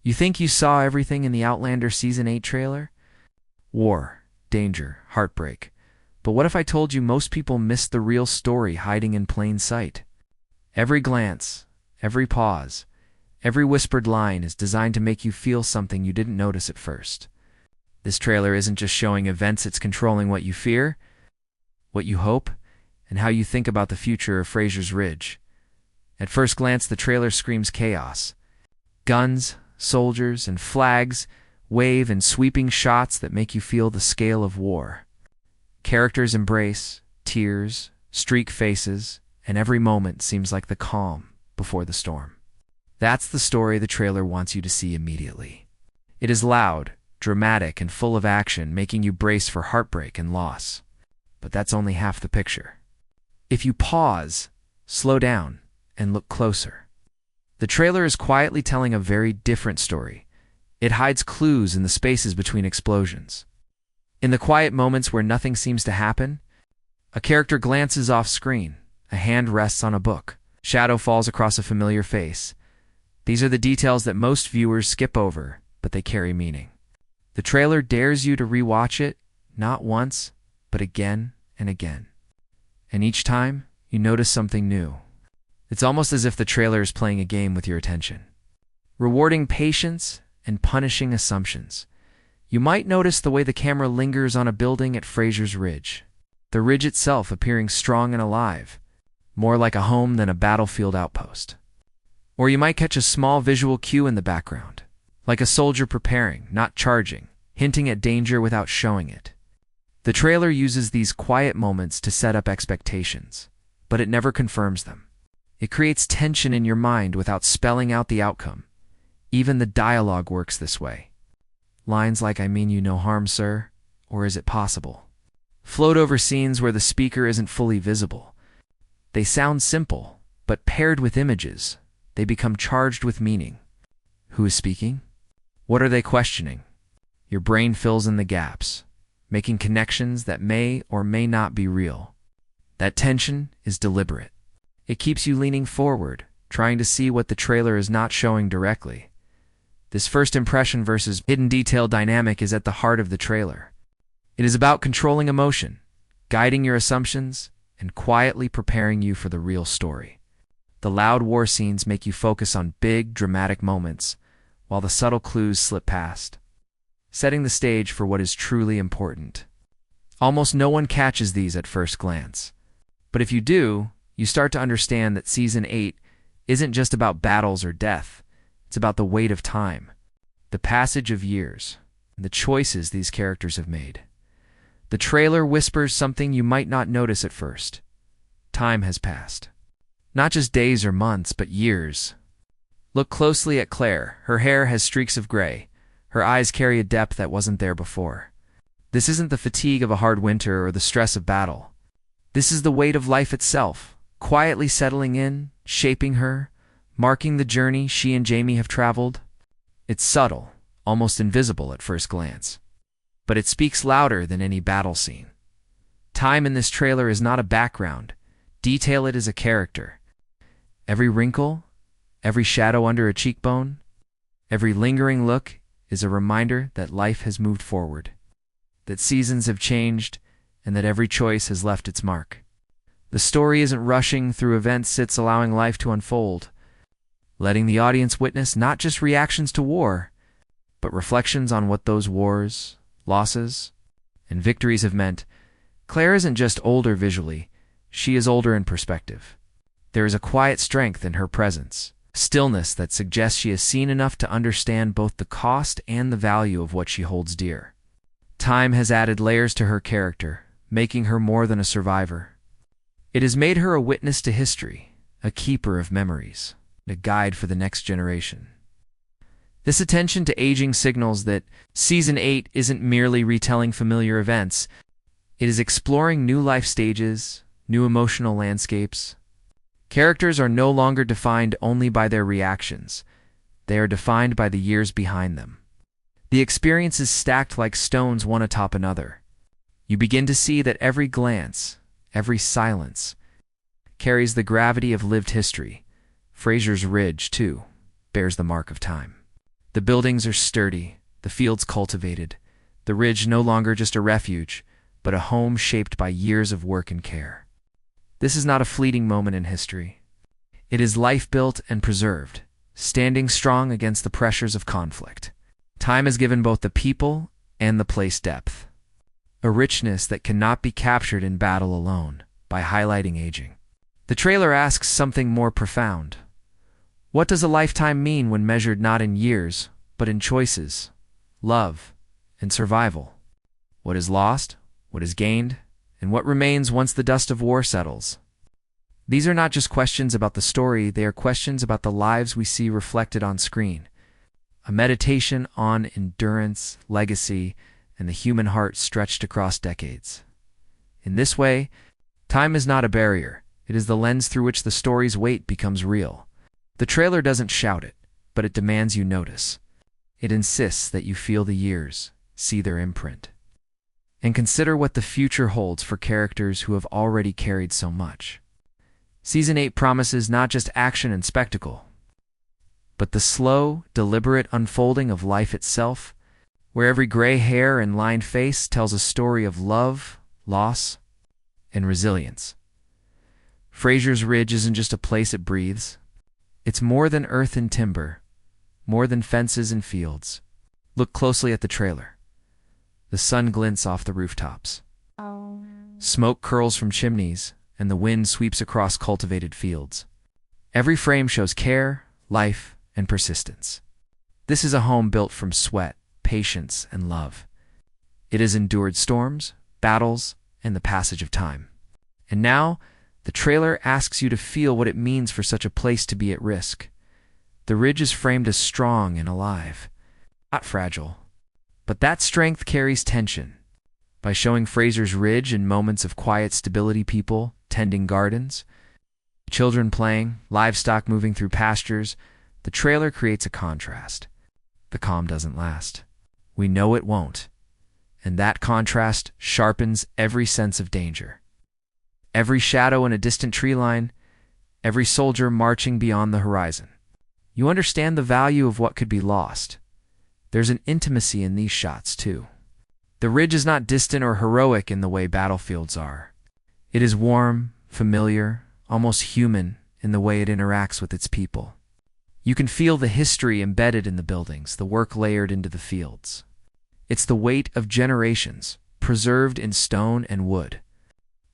You think you saw everything in the Outlander Season 8 trailer? War, danger, heartbreak. But what if I told you most people missed the real story hiding in plain sight? Every glance, every pause, every whispered line is designed to make you feel something you didn't notice at first. This trailer isn't just showing events, it's controlling what you fear, what you hope, and how you think about the future of Fraser's Ridge. At first glance, the trailer screams chaos. Guns, soldiers, and flags wave in sweeping shots that make you feel the scale of war. Characters embrace, tears, streak faces, and every moment seems like the calm before the storm. That's the story the trailer wants you to see immediately. It is loud, dramatic, and full of action, making you brace for heartbreak and loss. But that's only half the picture. If you pause, slow down, and look closer, the trailer is quietly telling a very different story. It hides clues in the spaces between explosions. In the quiet moments where nothing seems to happen, a character glances off screen, a hand rests on a book, shadow falls across a familiar face. These are the details that most viewers skip over, but they carry meaning. The trailer dares you to rewatch it, not once, but again and again. And each time, you notice something new. It's almost as if the trailer is playing a game with your attention, rewarding patience and punishing assumptions. You might notice the way the camera lingers on a building at Fraser's Ridge, the ridge itself appearing strong and alive, more like a home than a battlefield outpost. Or you might catch a small visual cue in the background, like a soldier preparing, not charging, hinting at danger without showing it. The trailer uses these quiet moments to set up expectations, but it never confirms them. It creates tension in your mind without spelling out the outcome. Even the dialogue works this way. Lines like, "I mean you no harm, sir," or "Is it possible?" float over scenes where the speaker isn't fully visible. They sound simple, but paired with images, they become charged with meaning. Who is speaking? What are they questioning? Your brain fills in the gaps, making connections that may or may not be real. That tension is deliberate. It keeps you leaning forward, trying to see what the trailer is not showing directly. This first impression versus hidden detail dynamic is at the heart of the trailer. It is about controlling emotion, guiding your assumptions, and quietly preparing you for the real story. The loud war scenes make you focus on big, dramatic moments, while the subtle clues slip past, setting the stage for what is truly important. Almost no one catches these at first glance. But if you do, you start to understand that Season 8 isn't just about battles or death. It's about the weight of time, the passage of years, and the choices these characters have made. The trailer whispers something you might not notice at first. Time has passed. Not just days or months, but years. Look closely at Claire. Her hair has streaks of gray. Her eyes carry a depth that wasn't there before. This isn't the fatigue of a hard winter or the stress of battle. This is the weight of life itself, quietly settling in, shaping her, marking the journey she and Jamie have traveled. It's subtle, almost invisible at first glance, but it speaks louder than any battle scene. Time in this trailer is not a background. Detail it as a character. Every wrinkle, every shadow under a cheekbone, every lingering look is a reminder that life has moved forward, that seasons have changed, and that every choice has left its mark. The story isn't rushing through events, it's allowing life to unfold, letting the audience witness not just reactions to war, but reflections on what those wars, losses, and victories have meant. Claire isn't just older visually, she is older in perspective. There is a quiet strength in her presence, stillness that suggests she has seen enough to understand both the cost and the value of what she holds dear. Time has added layers to her character, making her more than a survivor. It has made her a witness to history, a keeper of memories, a guide for the next generation. This attention to aging signals that Season 8 isn't merely retelling familiar events. It is exploring new life stages, new emotional landscapes. Characters are no longer defined only by their reactions. They are defined by the years behind them. The experience is stacked like stones one atop another. You begin to see that every glance, every silence, carries the gravity of lived history. Fraser's Ridge, too, bears the mark of time. The buildings are sturdy, the fields cultivated, the ridge no longer just a refuge, but a home shaped by years of work and care. This is not a fleeting moment in history. It is life built and preserved, standing strong against the pressures of conflict. Time has given both the people and the place depth, a richness that cannot be captured in battle alone, by highlighting aging. The trailer asks something more profound. What does a lifetime mean when measured not in years, but in choices, love, and survival? What is lost, what is gained, and what remains once the dust of war settles? These are not just questions about the story, they are questions about the lives we see reflected on screen. A meditation on endurance, legacy, and the human heart stretched across decades. In this way, time is not a barrier. It is the lens through which the story's weight becomes real. The trailer doesn't shout it, but it demands you notice. It insists that you feel the years, see their imprint, and consider what the future holds for characters who have already carried so much. Season 8 promises not just action and spectacle, but the slow, deliberate unfolding of life itself, where every gray hair and lined face tells a story of love, loss, and resilience. Fraser's Ridge isn't just a place it breathes. It's more than earth and timber, more than fences and fields. Look closely at the trailer. The sun glints off the rooftops. Smoke curls from chimneys, and the wind sweeps across cultivated fields. Every frame shows care, life, and persistence. This is a home built from sweat, patience, and love. It has endured storms, battles, and the passage of time. And now, the trailer asks you to feel what it means for such a place to be at risk. The ridge is framed as strong and alive, not fragile. But that strength carries tension. By showing Fraser's Ridge in moments of quiet stability, people tending gardens, children playing, livestock moving through pastures, the trailer creates a contrast. The calm doesn't last. We know it won't. And that contrast sharpens every sense of danger. Every shadow in a distant tree line, every soldier marching beyond the horizon. You understand the value of what could be lost. There's an intimacy in these shots, too. The ridge is not distant or heroic in the way battlefields are. It is warm, familiar, almost human in the way it interacts with its people. You can feel the history embedded in the buildings, the work layered into the fields. It's the weight of generations, preserved in stone and wood.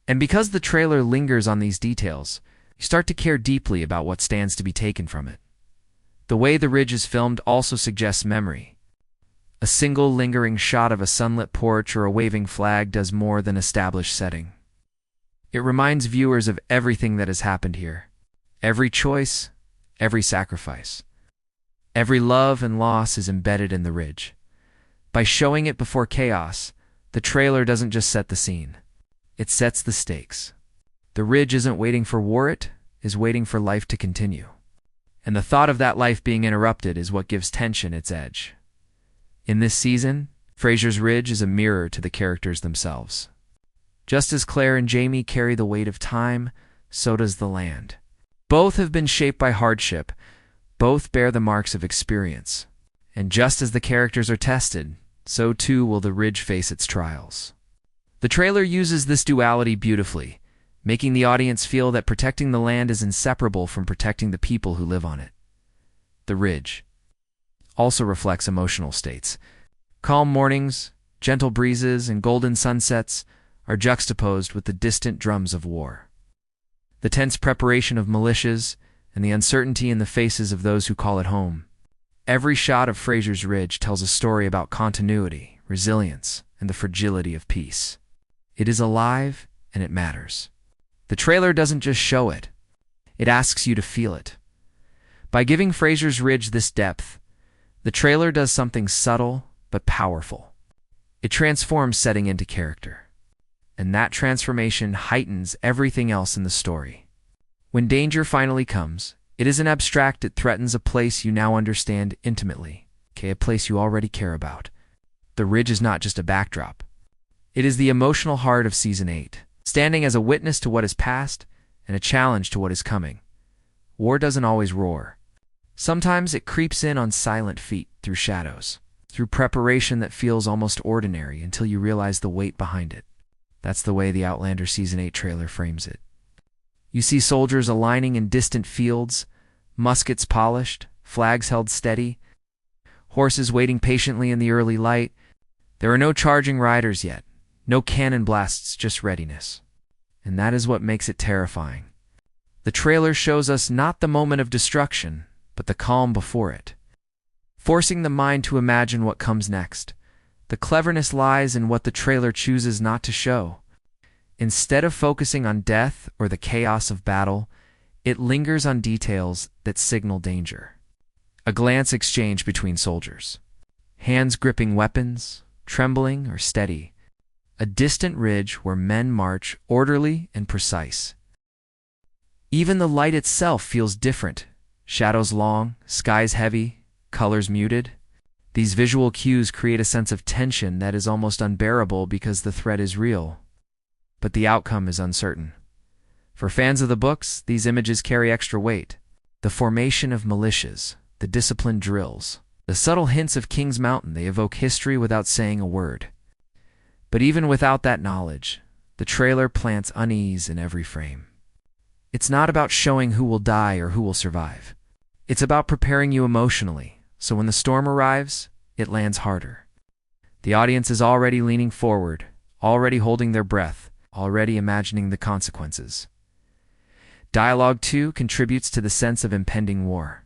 And because the trailer lingers on these details, you start to care deeply about what stands to be taken from it. The way the ridge is filmed also suggests memory. A single lingering shot of a sunlit porch or a waving flag does more than establish setting. It reminds viewers of everything that has happened here. Every choice, every sacrifice. Every love and loss is embedded in the ridge. By showing it before chaos, the trailer doesn't just set the scene. It sets the stakes. The ridge isn't waiting for war, it is waiting for life to continue. And the thought of that life being interrupted is what gives tension its edge. In this season, Fraser's Ridge is a mirror to the characters themselves. Just as Claire and Jamie carry the weight of time, so does the land. Both have been shaped by hardship. Both bear the marks of experience. And just as the characters are tested, so too will the ridge face its trials. The trailer uses this duality beautifully, making the audience feel that protecting the land is inseparable from protecting the people who live on it. The ridge also reflects emotional states. Calm mornings, gentle breezes, and golden sunsets are juxtaposed with the distant drums of war. The tense preparation of militias and the uncertainty in the faces of those who call it home. Every shot of Fraser's Ridge tells a story about continuity, resilience, and the fragility of peace. It is alive, and it matters. The trailer doesn't just show it. It asks you to feel it. By giving Fraser's Ridge this depth, the trailer does something subtle but powerful. It transforms setting into character. And that transformation heightens everything else in the story. When danger finally comes, it isn't abstract, it threatens a place you now understand intimately, a place you already care about. The ridge is not just a backdrop. It is the emotional heart of Season 8, standing as a witness to what is past and a challenge to what is coming. War doesn't always roar. Sometimes it creeps in on silent feet, through shadows, through preparation that feels almost ordinary until you realize the weight behind it. That's the way the Outlander Season 8 trailer frames it. You see soldiers aligning in distant fields, muskets polished, flags held steady, horses waiting patiently in the early light. There are no charging riders yet, no cannon blasts, just readiness. And that is what makes it terrifying. The trailer shows us not the moment of destruction, but the calm before it, forcing the mind to imagine what comes next. The cleverness lies in what the trailer chooses not to show. Instead of focusing on death or the chaos of battle, it lingers on details that signal danger. A glance exchanged between soldiers, hands gripping weapons, trembling or steady. A distant ridge where men march orderly and precise. Even the light itself feels different. Shadows long, skies heavy, colors muted. These visual cues create a sense of tension that is almost unbearable because the threat is real. But the outcome is uncertain. For fans of the books, these images carry extra weight. The formation of militias, the disciplined drills, the subtle hints of King's Mountain, they evoke history without saying a word. But even without that knowledge, the trailer plants unease in every frame. It's not about showing who will die or who will survive. It's about preparing you emotionally, so when the storm arrives, it lands harder. The audience is already leaning forward, already holding their breath, already imagining the consequences. Dialogue, too, contributes to the sense of impending war.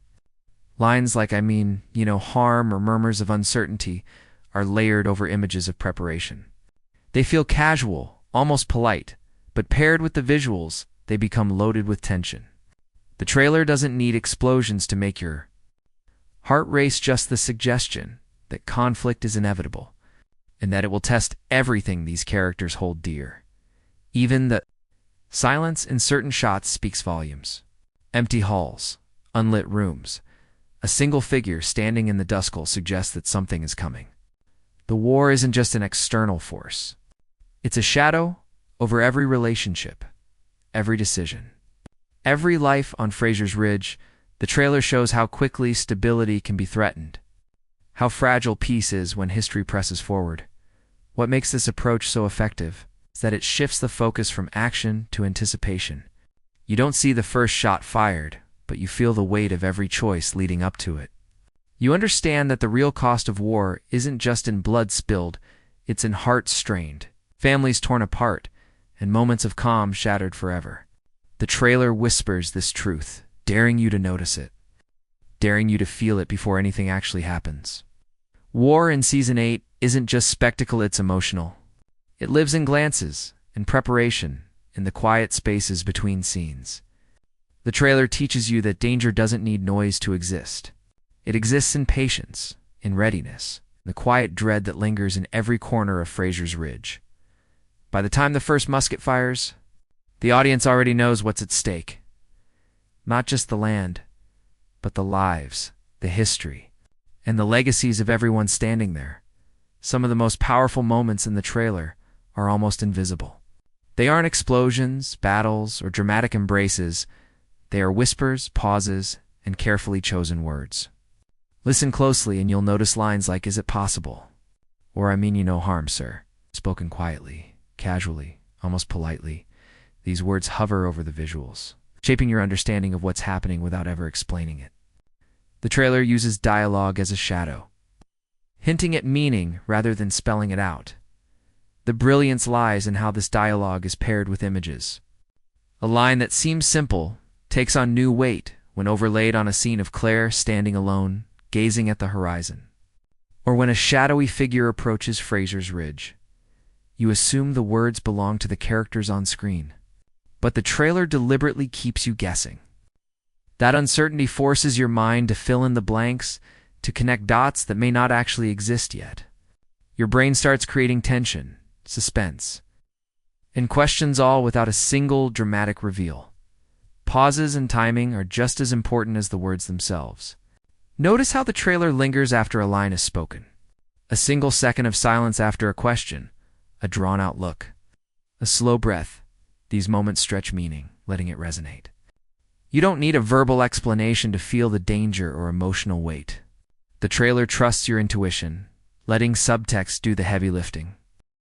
Lines like, harm or murmurs of uncertainty are layered over images of preparation. They feel casual, almost polite, but paired with the visuals, they become loaded with tension. The trailer doesn't need explosions to make your heart race, just the suggestion that conflict is inevitable, and that it will test everything these characters hold dear. Even the silence in certain shots speaks volumes. Empty halls, unlit rooms, a single figure standing in the dusk suggests that something is coming. The war isn't just an external force. It's a shadow over every relationship, every decision, every life on Fraser's Ridge. The trailer shows how quickly stability can be threatened, how fragile peace is when history presses forward. What makes this approach so effective is that it shifts the focus from action to anticipation. You don't see the first shot fired, but you feel the weight of every choice leading up to it. You understand that the real cost of war isn't just in blood spilled, it's in hearts strained, families torn apart, and moments of calm shattered forever. The trailer whispers this truth, daring you to notice it, daring you to feel it before anything actually happens. War in Season 8 isn't just spectacle, it's emotional. It lives in glances, in preparation, in the quiet spaces between scenes. The trailer teaches you that danger doesn't need noise to exist. It exists in patience, in readiness, in the quiet dread that lingers in every corner of Fraser's Ridge. By the time the first musket fires, the audience already knows what's at stake. Not just the land, but the lives, the history, and the legacies of everyone standing there. Some of the most powerful moments in the trailer are almost invisible. They aren't explosions, battles, or dramatic embraces. They are whispers, pauses, and carefully chosen words. Listen closely and you'll notice lines like, "Is it possible?" Or, "I mean you no harm, sir," spoken quietly, casually, almost politely. These words hover over the visuals, shaping your understanding of what's happening without ever explaining it. The trailer uses dialogue as a shadow, hinting at meaning rather than spelling it out. The brilliance lies in how this dialogue is paired with images. A line that seems simple takes on new weight when overlaid on a scene of Claire standing alone, gazing at the horizon. Or when a shadowy figure approaches Fraser's Ridge. You assume the words belong to the characters on screen. But the trailer deliberately keeps you guessing. That uncertainty forces your mind to fill in the blanks, to connect dots that may not actually exist yet. Your brain starts creating tension, suspense, and questions, all without a single dramatic reveal. Pauses and timing are just as important as the words themselves. Notice how the trailer lingers after a line is spoken. A single second of silence after a question, a drawn-out look, a slow breath. These moments stretch meaning, letting it resonate. You don't need a verbal explanation to feel the danger or emotional weight. The trailer trusts your intuition, letting subtext do the heavy lifting.